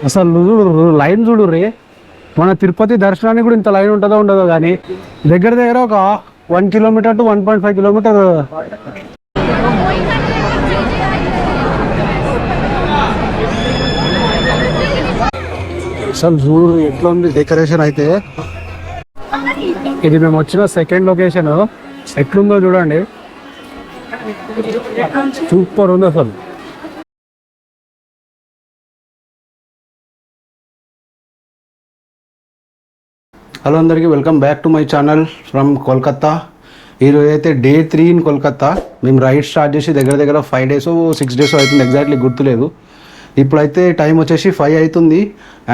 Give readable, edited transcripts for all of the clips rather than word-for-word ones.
అసలు లైన్ చూడు రే, మన తిరుపతి దర్శనానికి కూడా ఇంత లైన్ ఉంటుందో ఉండదో కానీ దగ్గర దగ్గర ఒక 1 కిలోమీటర్ టు 1.5 కిలోమీటర్. అసలు చూడు ఎట్లా ఉంది డెకరేషన్ అయితే. ఇది మేము వచ్చిన సెకండ్ లొకేషన్, ఎట్లుందో చూడండి, సూపర్ ఉంది అసలు. హలో అందరికీ, welcome back to my channel from Kolkata. ఈరోజు అయితే డే 3 ఇన్ కోల్కత్తా. మేము రైడ్ స్టార్ట్ చేసి దగ్గర దగ్గర 5 days 6 days అవుతుంది, ఎగ్జాక్ట్లీ గుర్తులేదు. ఇప్పుడైతే టైం వచ్చేసి 5 అవుతుంది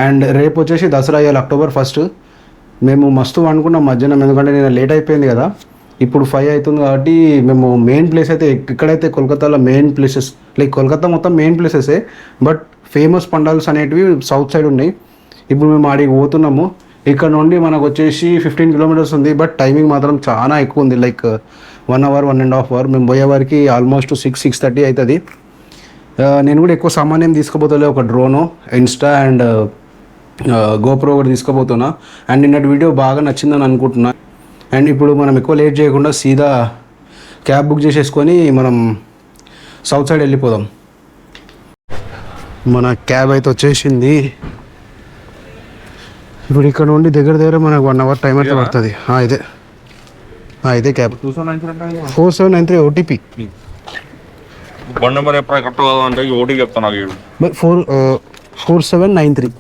అండ్ రేపు వచ్చేసి దసరా అయ్యాలి, October 1st. మేము మస్తు అనుకున్నాం మధ్యాహ్నం, ఎందుకంటే నేను లేట్ అయిపోయింది కదా. ఇప్పుడు 5 అవుతుంది కాబట్టి మేము మెయిన్ ప్లేస్ అయితే ఇక్కడైతే కోల్కతాలో మెయిన్ ప్లేసెస్, లైక్ కోల్కతా మొత్తం మెయిన్ ప్లేసెసే, బట్ ఫేమస్ పండాల్స్ అనేటివి సౌత్ సైడ్ ఉన్నాయి. ఇప్పుడు మేము ఆడికి పోతున్నాము. ఇక్కడ నుండి మనకు వచ్చేసి 15 kilometers ఉంది, బట్ టైమింగ్ మాత్రం చాలా ఎక్కువ ఉంది, లైక్ 1 hour 1.5 hours. మేము పోయే వారికి ఆల్మోస్ట్ 6-6:30 అవుతుంది. నేను కూడా ఎక్కువ సామాన్ ఏం తీసుకోబోతులే, ఒక డ్రోను, ఇన్స్టా అండ్ గోప్రో కూడా తీసుకోబోతున్నా. అండ్ నిన్నటి వీడియో బాగా నచ్చిందని అనుకుంటున్నా. అండ్ ఇప్పుడు మనం ఎక్కువ లేట్ చేయకుండా సీదా క్యాబ్ బుక్ చేసేసుకొని మనం సౌత్ సైడ్ వెళ్ళిపోదాం. మన క్యాబ్ అయితే వచ్చేసింది. ఇప్పుడు ఇక్కడ నుండి దగ్గర దగ్గర మనకు 1 hour టైం అయితే పడుతుంది. ఇదే క్యాబ్ 4793 OTP. బండి నెంబర్ ఎప్పుడు కరెక్ట్ కాదు అంటే ఓటీపీ చెప్తాను నాకు. 4793.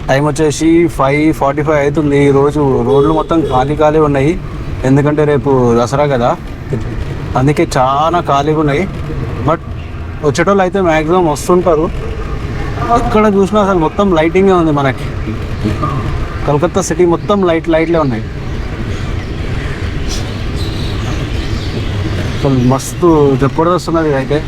టైం వచ్చేసి 5:45 అవుతుంది. ఈరోజు రోడ్లు మొత్తం ఖాళీ ఉన్నాయి, ఎందుకంటే రేపు దసరా కదా, అందుకే చాలా ఖాళీగా ఉన్నాయి. బట్ వచ్చేటోళ్ళు అయితే మ్యాక్సిమం వస్తుంటారు. ఎక్కడ చూసినా అసలు మొత్తం లైటింగే ఉంది. మనకి కోల్కతా సిటీ మొత్తం లైట్లే ఉన్నాయి. అసలు మస్తు జబర్దస్తున్నది అయితే.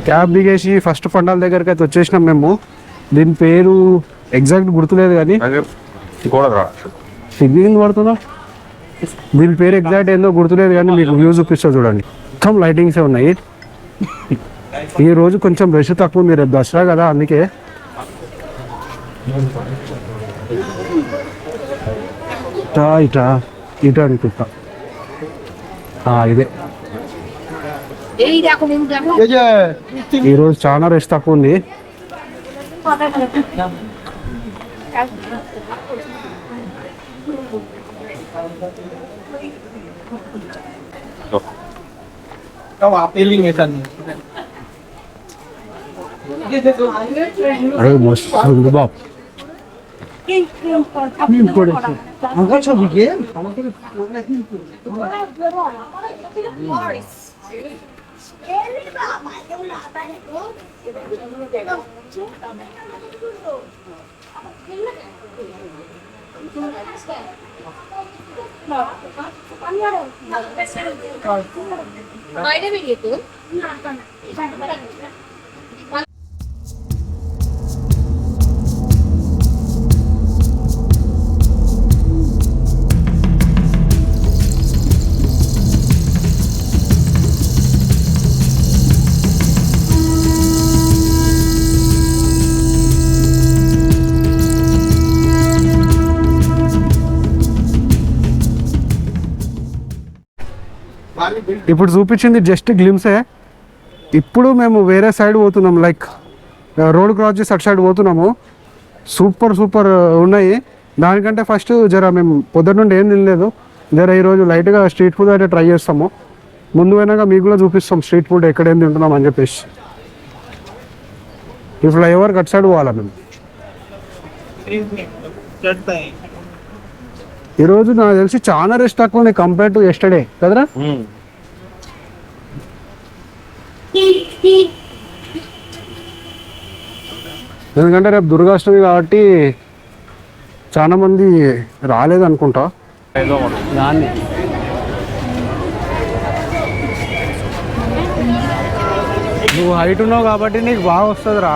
క్యాబ్ దిగేసి ఫస్ట్ పండాల దగ్గరికి అయితే వచ్చేసినాం మేము. దీని పేరు ఎగ్జాక్ట్ గుర్తులేదు కానీ సిగ్నల్ పడుతుందా, దీని పేరు ఎగ్జాక్ట్ ఏందో గుర్తులేదు కానీ మీకు వ్యూ చూపిస్తా చూడండి. మొత్తం లైటింగ్సే ఉన్నాయి. ఈ రోజు కొంచెం రష్ తక్కువ ఉంది, రేపు దసరా కదా, అందుకే. ఇటా అనుకుంటా, ఇదే. ఈరోజు చాలా రెస్ట్ తక్కువ ఉంది. అరే మస్తు బాబు. ఇప్పుడు చూపించింది జస్ట్ గ్లిమ్సే. ఇప్పుడు మేము వేరే సైడ్ పోతున్నాం, లైక్ రోడ్ క్రాస్ చేసి అటు సైడ్ పోతున్నాము. సూపర్ ఉన్నాయి. దానికంటే ఫస్ట్ మేము పొద్దున్న నుండి ఏం తినలేదు. ఈరోజు లైట్గా స్ట్రీట్ ఫుడ్ అయితే ట్రై చేస్తాము. ముందు పోయినాక మీకు కూడా చూపిస్తాం స్ట్రీట్ ఫుడ్ ఎక్కడ ఏం తింటున్నాం అని చెప్పేసి. ఈ ఫ్లైఓవర్ కట్ సైడ్ పోవాలా మేము. ఈరోజు నాకు తెలిసి చాలా రెస్ట్ తక్కువ ఉంది కంపేర్ టు ఎస్టర్డే కదరా. ఎందుకంటే రేపు దుర్గాష్టమి కాబట్టి చాలా మంది రాలేదనుకుంటా దాన్ని. నువ్వు హైట్ ఉన్నావు కాబట్టి నీకు బాగా వస్తుందిరా.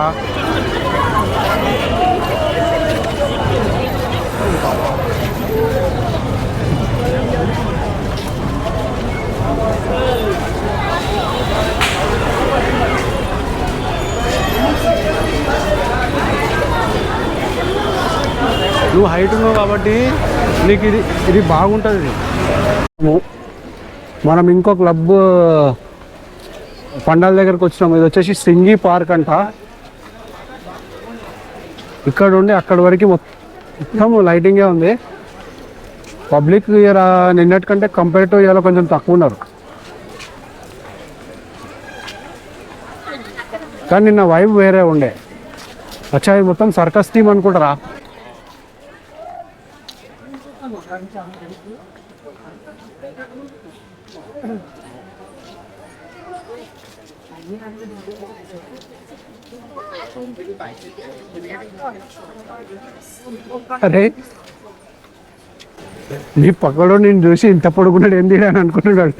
నువ్వు హైట్ ఉన్నావు కాబట్టి నీకు ఇది బాగుంటుంది. మనం ఇంకో క్లబ్ పండాల దగ్గరకు వచ్చినాము. ఇది వచ్చేసి సింగి పార్క్ అంట. ఇక్కడ ఉండి అక్కడి వరకు మొత్తం లైటింగే ఉంది. పబ్లిక్ ఇలా నిన్నటి కంటే కంపేర్ టు ఇలా కొంచెం తక్కువ ఉన్నారు. కానీ నిన్న వైబ్ వేరే ఉండే. అచ్చా ఇది మొత్తం సర్కస్ టీమ్ అనుకుంటారా. అరే నీ పక్కలో నేను చూసి ఇంత పడుకున్నాడు ఏంది అని అనుకుంటున్నాడు.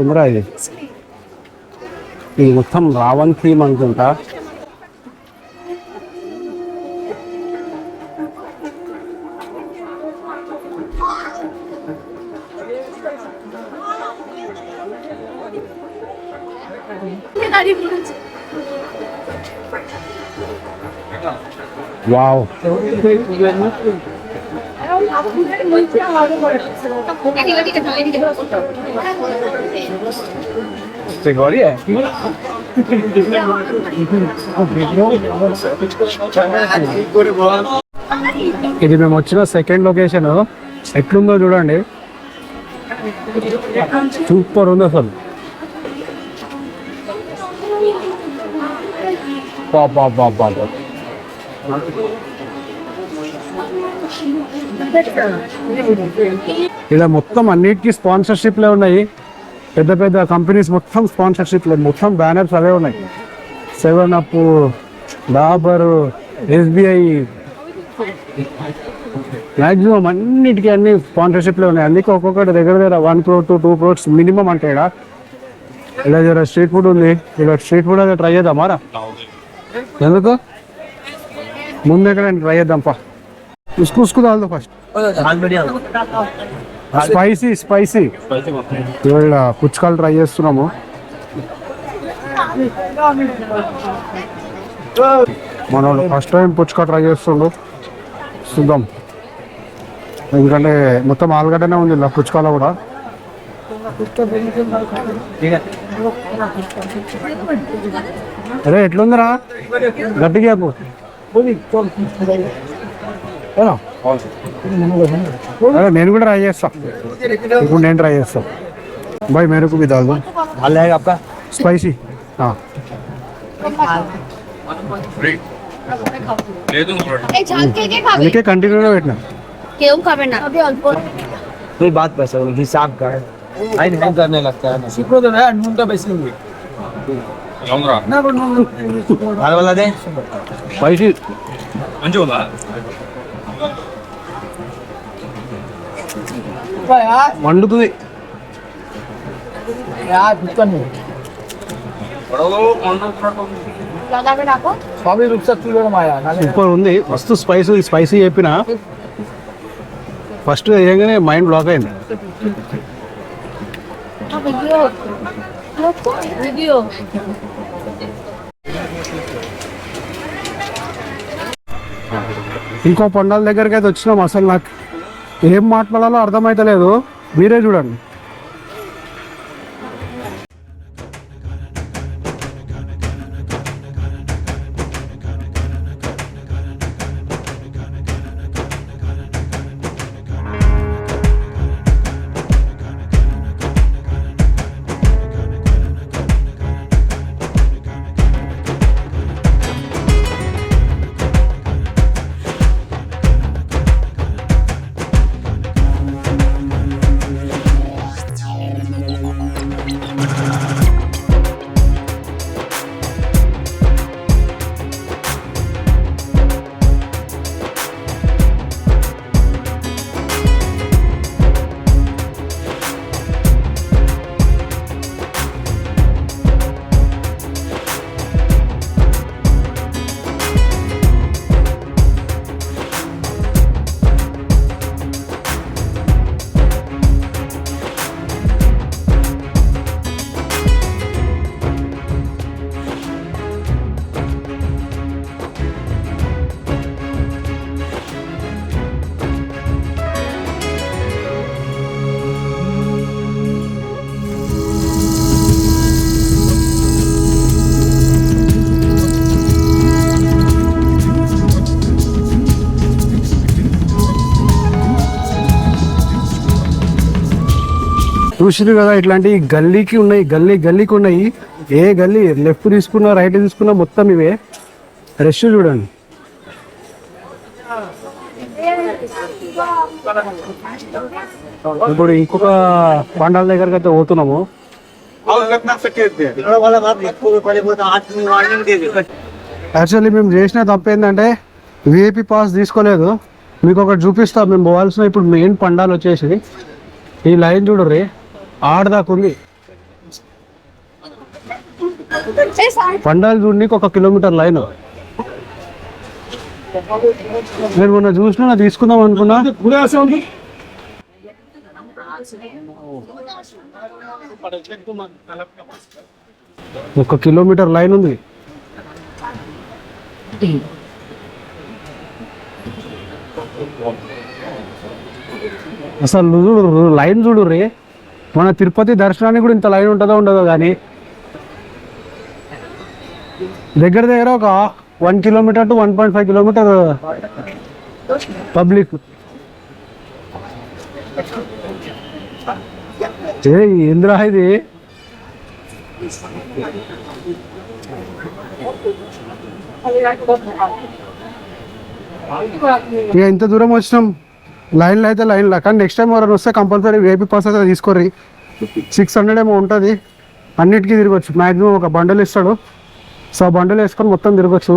ఉందిరా ఇది మొత్తం రావణ్ థీమ్ అనుకుంటా. వావ్ ఇది మేము వచ్చిన సెకండ్ లొకేషన్. ఎట్లుందో చూడండి, సూపర్ ఉంది అసలు. ఇలా మొత్తం అన్నిటికీ స్పాన్సర్షిప్లే ఉన్నాయి. పెద్ద పెద్ద కంపెనీస్ మొత్తం స్పాన్సర్షిప్లే, మొత్తం బ్యానర్స్ అవే ఉన్నాయి. 7up, డాబర్, SBI, మ్యాక్సిమం అన్నిటికీ అన్ని స్పాన్సర్షిప్లే ఉన్నాయి. అందుకే ఒక్కొక్కటి దగ్గర దగ్గర 1 crore to 2 crores మినిమం అంటే ఇలా జర స్ట్రీట్ ఫుడ్ ఉంది. ఇలా స్ట్రీట్ ఫుడ్ అయితే ట్రై చేద్దామారా. ఎందుకు ముందు ఎక్కడ ట్రై చేద్దాంపా. ఉసుకు తాగుదాం ఫస్ట్. స్పైసీ ఇవాళ పుచ్చకాయలు ట్రై చేస్తున్నాము. మనోడు ఫస్ట్ టైం పుచ్చకాయ ట్రై చేస్తుండు, చూద్దాం. ఎందుకంటే మొత్తం ఆలుగడ్డనే ఉంది ఇలా పుచ్చకాయలో కూడా. అరే ఎట్లుందిరా, గట్టిగా అరే నేను కూడా ట్రై చేస్తా. ఇప్పుడు నేను ట్రై చేస్తా. भाई मेरे को भी डाल दो. डाल जाएगा आपका स्पाइसी. हाँ అందుకే కంటిన్యూగా పెట్టినా. कोई बात पैसा हिसाब का है आई नहीं करने लगता है सीखो तो है नून तो बेसिक हुई ना हाल वाला दे స్పైసీ మంచిగా వండుతుంది. यार दुकान में स्वामी रूप से तुलो माया సూపర్ ఉంది. మస్తు స్పైసీ చెప్పిన ఫస్ట్ వేయగానే మైండ్ బ్లాక్ అయింది. ఇంకో పండాల దగ్గరికి అయితే వచ్చినాం. అసలు నాకు ఏం మాట్లాడాలో అర్థమైతలేదు. మీరే చూడండి. చూసిరు కదా ఇట్లాంటి గల్లీకి ఉన్నాయి, గల్లీకి ఉన్నాయి. ఏ గల్లీ లెఫ్ట్ తీసుకున్నా రైట్ తీసుకున్నా మొత్తం ఇవే. రష్ చూడండి. ఇప్పుడు ఇంకొక పండాల దగ్గరికి అయితే పోతున్నాము. యాక్చువల్లీ మేము చేసిన తప్పు ఏంటంటే విఐపి పాస్ తీసుకోలేదు. మీకు ఒకటి చూపిస్తా. మేము పోవాల్సిన ఇప్పుడు మెయిన్ పండాలు వచ్చేసి ఈ లైన్ చూడర్రి, ఆడదాకుంది. పండాలు చూడనీకి 1 కిలోమీటర్ లైన్. నేను మొన్న చూసినా తీసుకుందాం అనుకున్నా. 1 కిలోమీటర్ లైన్ ఉంది. అసలు లైన్ చూడు రే. మన తిరుపతి దర్శనానికి కూడా ఇంత లైన్ ఉంటుందో ఉండదో కానీ దగ్గర ఒక 1 కిలోమీటర్ టు 1.5 కిలోమీటర్ పబ్లిక్. ఏంద్రా ఇది? ఇక ఇంత దూరం వచ్చినాం, లైన్లో అయితే లైన్లో. కానీ నెక్స్ట్ టైం ఎవరైనా వస్తే కంపల్సరీ వేపీ పాస్ అయితే తీసుకోర్రి. 600 ఏమో ఉంటుంది. అన్నిటికీ తిరగచ్చు. మ్యాక్సిమం ఒక బండల్ ఇస్తాడు. సో ఆ బండలు వేసుకొని మొత్తం తిరగచ్చు.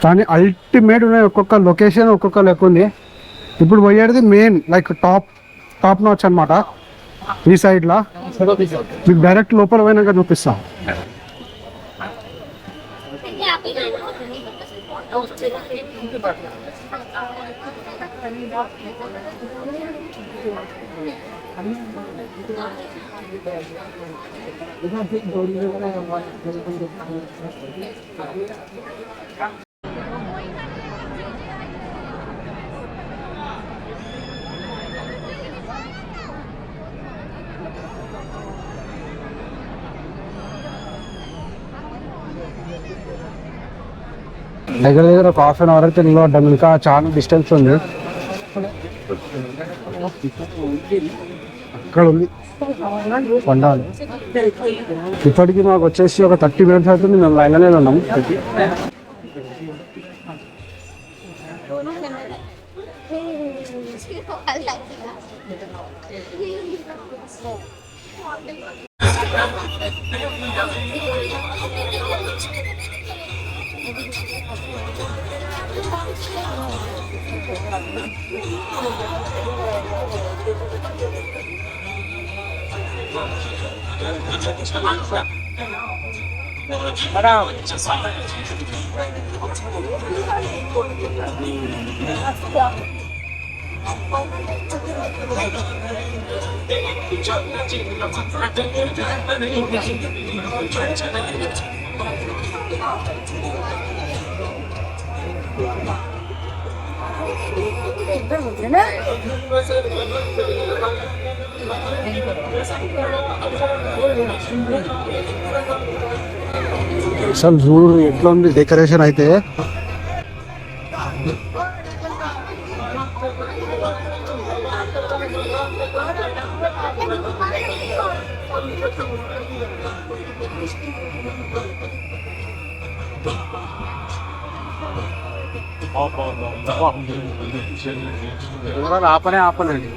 కానీ అల్టిమేట్ ఉన్నాయి. ఒక్కొక్క లొకేషన్ ఒక్కొక్క లెక్క ఉంది. ఇప్పుడు పోయేది మెయిన్ లైక్ టాప్ నాచ్ అనమాట. ఈ సైడ్లో మీకు డైరెక్ట్ లోపల పోయినాక చూపిస్తాం. దగ్గర ఒక ½ అవర్ అయితే నిలబడ్డాం. ఇంకా చాలా డిస్టెన్స్ ఉంది. అక్కడ ఉంది పండాలు. ఇప్పటికి మాకు వచ్చేసి ఒక 30 మినిట్స్ అవుతుంది. మేము లైన్లోనే ఉన్నాం. అసలు చూడు ఎట్లా ఉంది డెకరేషన్ అయితే. ఆపనండి.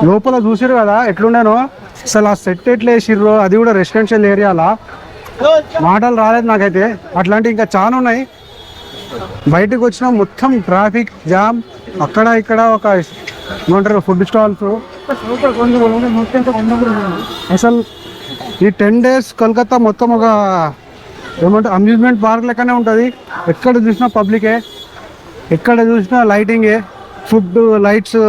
లోపల చూసిరు కదా ఎట్లుండేనో, అసలు ఆ సెట్ ఎట్లా వేసిర్రో, అది కూడా రెసిడెన్షియల్ ఏరియాలా, మాటలు రాలేదు నాకైతే. అట్లాంటివి ఇంకా చాలా ఉన్నాయి. బయటకు వచ్చిన మొత్తం ట్రాఫిక్ జామ్, అక్కడ ఇక్కడ ఒక ఏమంటారు ఫుడ్ స్టాల్స్. అసలు ఈ 10 days కోల్కతా మొత్తం ఒక ఏమంటారు అమ్యూజ్మెంట్ పార్క్ లెక్కనే ఉంటుంది. ఎక్కడ చూసినా పబ్లికే, ఎక్కడ చూసినా లైటింగే, ఫుడ్ లైట్స్,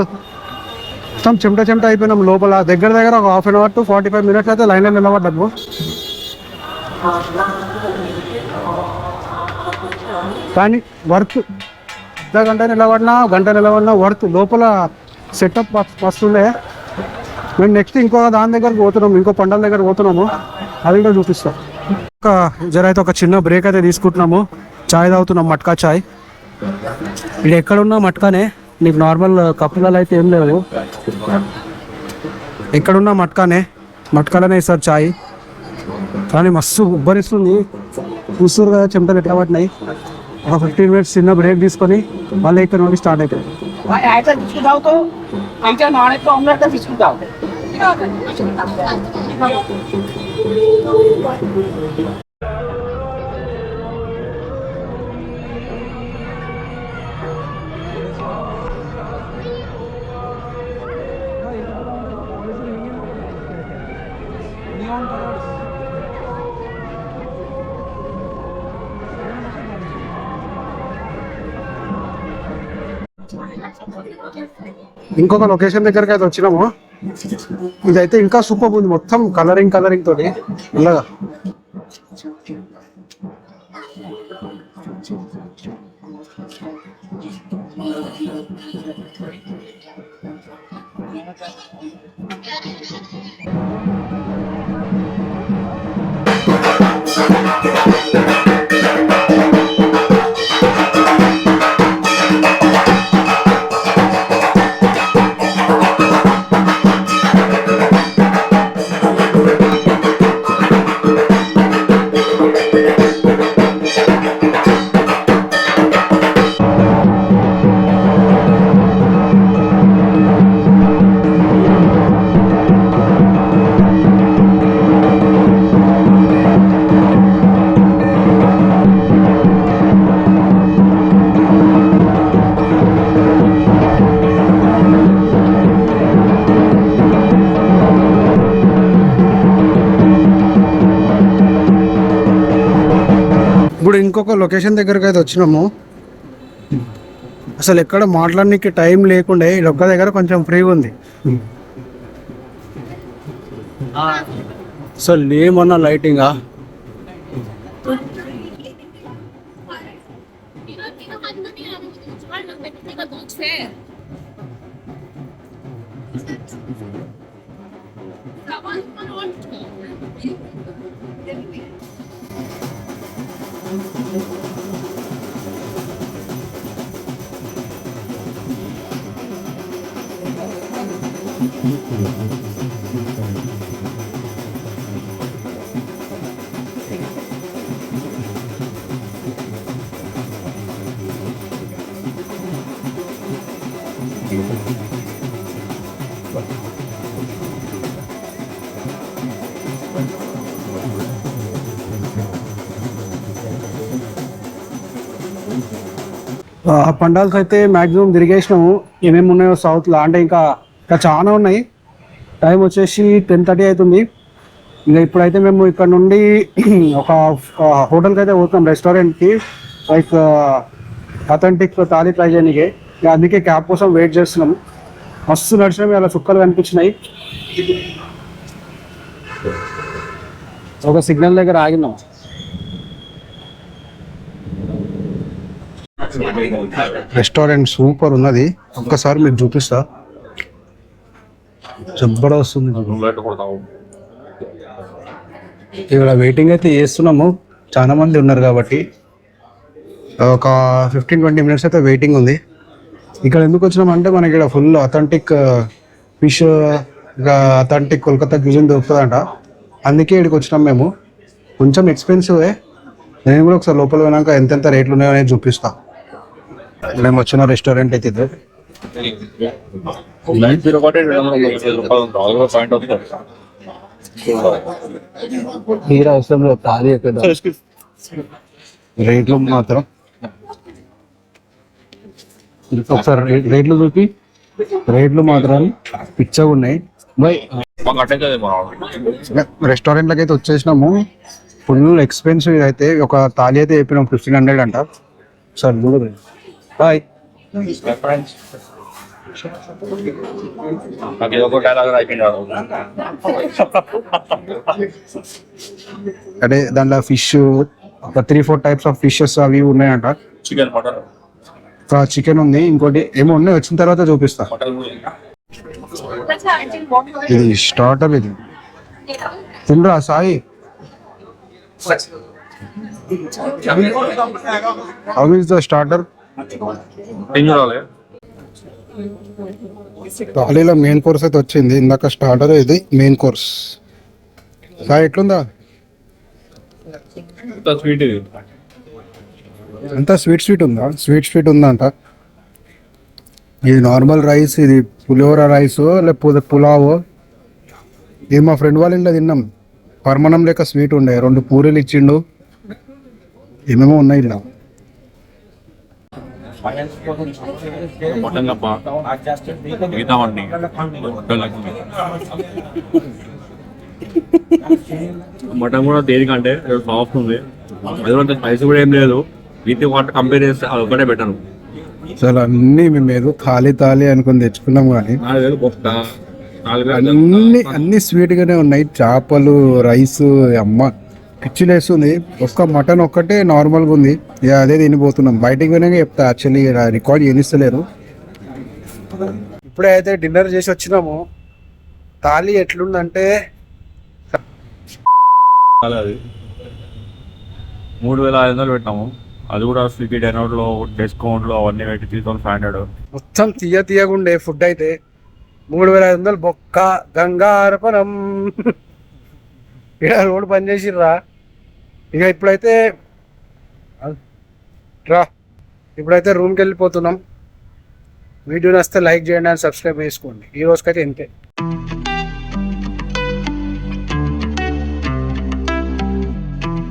మొత్తం చెమట అయిపోయినాం లోపల. దగ్గర ఒక 1/2 hour to 45 minutes అయితే లైన్లో నిలబడ్డాము. కానీ వర్త్, గంట నిలబడినా వర్త్. లోపల సెటప్ వస్తుండే. మేము నెక్స్ట్ ఇంకో దాని దగ్గరకు పోతున్నాము, ఇంకో పండల దగ్గర పోతున్నాము, అది కూడా చూపిస్తాం. అయితే ఒక చిన్న బ్రేక్ అయితే తీసుకుంటున్నాము. చాయ్ తాగుతున్నాం, మట్కా చాయ్. ఇది ఎక్కడున్నా మట్కానే, నీకు నార్మల్ కప్పులలో అయితే ఏం లేవు. ఎక్కడున్నా మట్కాలనే ఇస్తారు చాయ్. కానీ మస్తు ఉబ్బరిస్తుంది, చూస్తారు కదా చెమటలు ఎట్లా పట్టినాయి. ఒక 15 minutes చిన్న బ్రేక్ తీసుకొని మళ్ళీ ఇక్కడ నుండి స్టార్ట్ అవుతుంది. ఇంకొక లొకేషన్ దగ్గరికి అయితే వచ్చినాము. ఇదైతే ఇంకా సూపర్ ఉంది, మొత్తం కలరింగ్ తోటి ఇలాగా. ఇప్పుడు ఇంకొక లొకేషన్ దగ్గరకు అయితే వచ్చినాము. అసలు ఎక్కడ మాట్లాడడానికి టైం లేకుండే, ఈ ఒక్క దగ్గర కొంచెం ఫ్రీగా ఉంది. అసలు ఏమన్నా లైటింగా, పండాల్స్ అయితే మ్యాక్సిమం తిరిగేసినాము. ఏమేమి ఉన్నాయో సౌత్లో అంటే ఇంకా చాలా ఉన్నాయి. టైం వచ్చేసి 10:30 అవుతుంది. ఇంకా ఇప్పుడైతే మేము ఇక్కడ నుండి ఒక హోటల్కి అయితే పోతున్నాం, రెస్టారెంట్కి, లైక్ అథెంటిక్ థాలీ ట్రై చేయడానికి. అందుకే క్యాబ్ కోసం వెయిట్ చేస్తున్నాం. మస్తు నడిచినాము, అలా చుక్కలు కనిపించినాయి. ఒక సిగ్నల్ దగ్గర ఆగినాం. రెస్టారెంట్ సూపర్ ఉన్నది, ఒక్కసారి మీకు చూపిస్తా. జబర్దస్త్ ఉంది. ఇక్కడ వెయిటింగ్ అయితే చేస్తున్నాము, చాలా మంది ఉన్నారు కాబట్టి. ఒక 15-20 minutes అయితే వెయిటింగ్ ఉంది. ఇక్కడ ఎందుకు వచ్చినామంటే మనకి ఇక్కడ full authentic fish, authentic Kolkata cuisine దొరుకుతుందంట. అందుకే ఇక్కడికి వచ్చినాం మేము. కొంచెం ఎక్స్పెన్సివే. నేను కూడా ఒకసారి లోపల పోయినాక ఎంతెంత రేట్లు ఉన్నాయో అనేది చూపిస్తా. మేము వచ్చిన రెస్టారెంట్ అయితే పాయింట్ వస్తుంది. హీరో అవసరం లేదు, తాళి ఎక్కడ రేట్లు మాత్రం ఒకసారి రేట్లు చూపి. రేట్లు మాత్రం పిచ్చగా ఉన్నాయి బై. మాకు అట్టయితే మనం రెస్టారెంట్లకి అయితే వచ్చేసినాము. ఫుల్ ఎక్స్పెన్సివ్ అయితే. ఒక తాళి అయితే చెప్పినాం 1500 అంట. సార్ చూడదు. బాయ్. నాకు ఏదో ఒక డైలాగ్ అయిపోయినాడు. అంటే దాంట్లో ఫిష్ ఒక 3-4 టైప్స్ ఆఫ్ ఫిషెస్ అవి ఉన్నాయంట. చికెన్ మటన్ చికెన్ ఉంది, ఇంకోటి ఏమో ఉన్నాయి, వచ్చిన తర్వాత చూపిస్తా. మటన్ ఇది స్టార్టర్. ఇది తినరా Sai? How is the starter? ఏం చూడాలి? థాలీలో మెయిన్ కోర్స్ అయితే వచ్చింది. ఇందాక స్టార్టర్, ఇది మెయిన్ కోర్స్. సాయి ఎట్లుందా? స్వీట్ ఇది అంతా స్వీట్ ఉందా? స్వీట్ ఉందంట. ఇది నార్మల్ రైస్, ఇది పులిహోర రైస్ లేకపోతే పులావ్. ఇది మా ఫ్రెండ్ వాళ్ళ ఇంట్లో తిన్నాం. పరమణం లేక స్వీట్ ఉండే, 2 పూరీలు ఇచ్చిండు. ఏమేమో ఉన్నాయి ఇలా. మటన్ కప్ప మిగతామండి మటన్ కూడా దేనికంటే సాఫ్ట్ ఉంది, అది అంత స్పైసీ కూడా ఏం లేదు. వీటి వాటర్ కంపేర్ చేస్తే అది ఒకటే పెట్టాను. అసలు అన్నీ మేము ఏదో థాలి అనుకుని తెచ్చుకున్నాం కానీ అన్ని స్వీట్ గానే ఉన్నాయి. చేపలు, రైస్, అమ్మ పిచ్చిలేస్తుంది. ఒక్క మటన్ ఒక్కటే నార్మల్గా ఉంది. ఇక అదే తినిపోతున్నాం. బయటికి పోయినాక చెప్తా. యాక్చువల్లీ రికార్డ్ చేయనిస్తలేరు. ఇప్పుడే అయితే డిన్నర్ చేసి వచ్చినాము. థాలి ఎట్లుందంటే 3500 పెట్టాము. అది కూడా స్విగ్గీ డైనౌట్ లో డిస్కౌంట్ లో అవన్నీ పెట్టి 3500. మొత్తం తీయగా ఉండే ఫుడ్ అయితే 3500 బొక్క గంగారపనం. ఇక్కడ రోడ్ పని చేసిర్రా. ఇక ఇప్పుడైతే రూమ్కి వెళ్ళిపోతున్నాం. వీడియో నచ్చితే లైక్ చేయండి అండ్ సబ్స్క్రైబ్ చేసుకోండి. ఈ రోజుకైతే ఇంతే.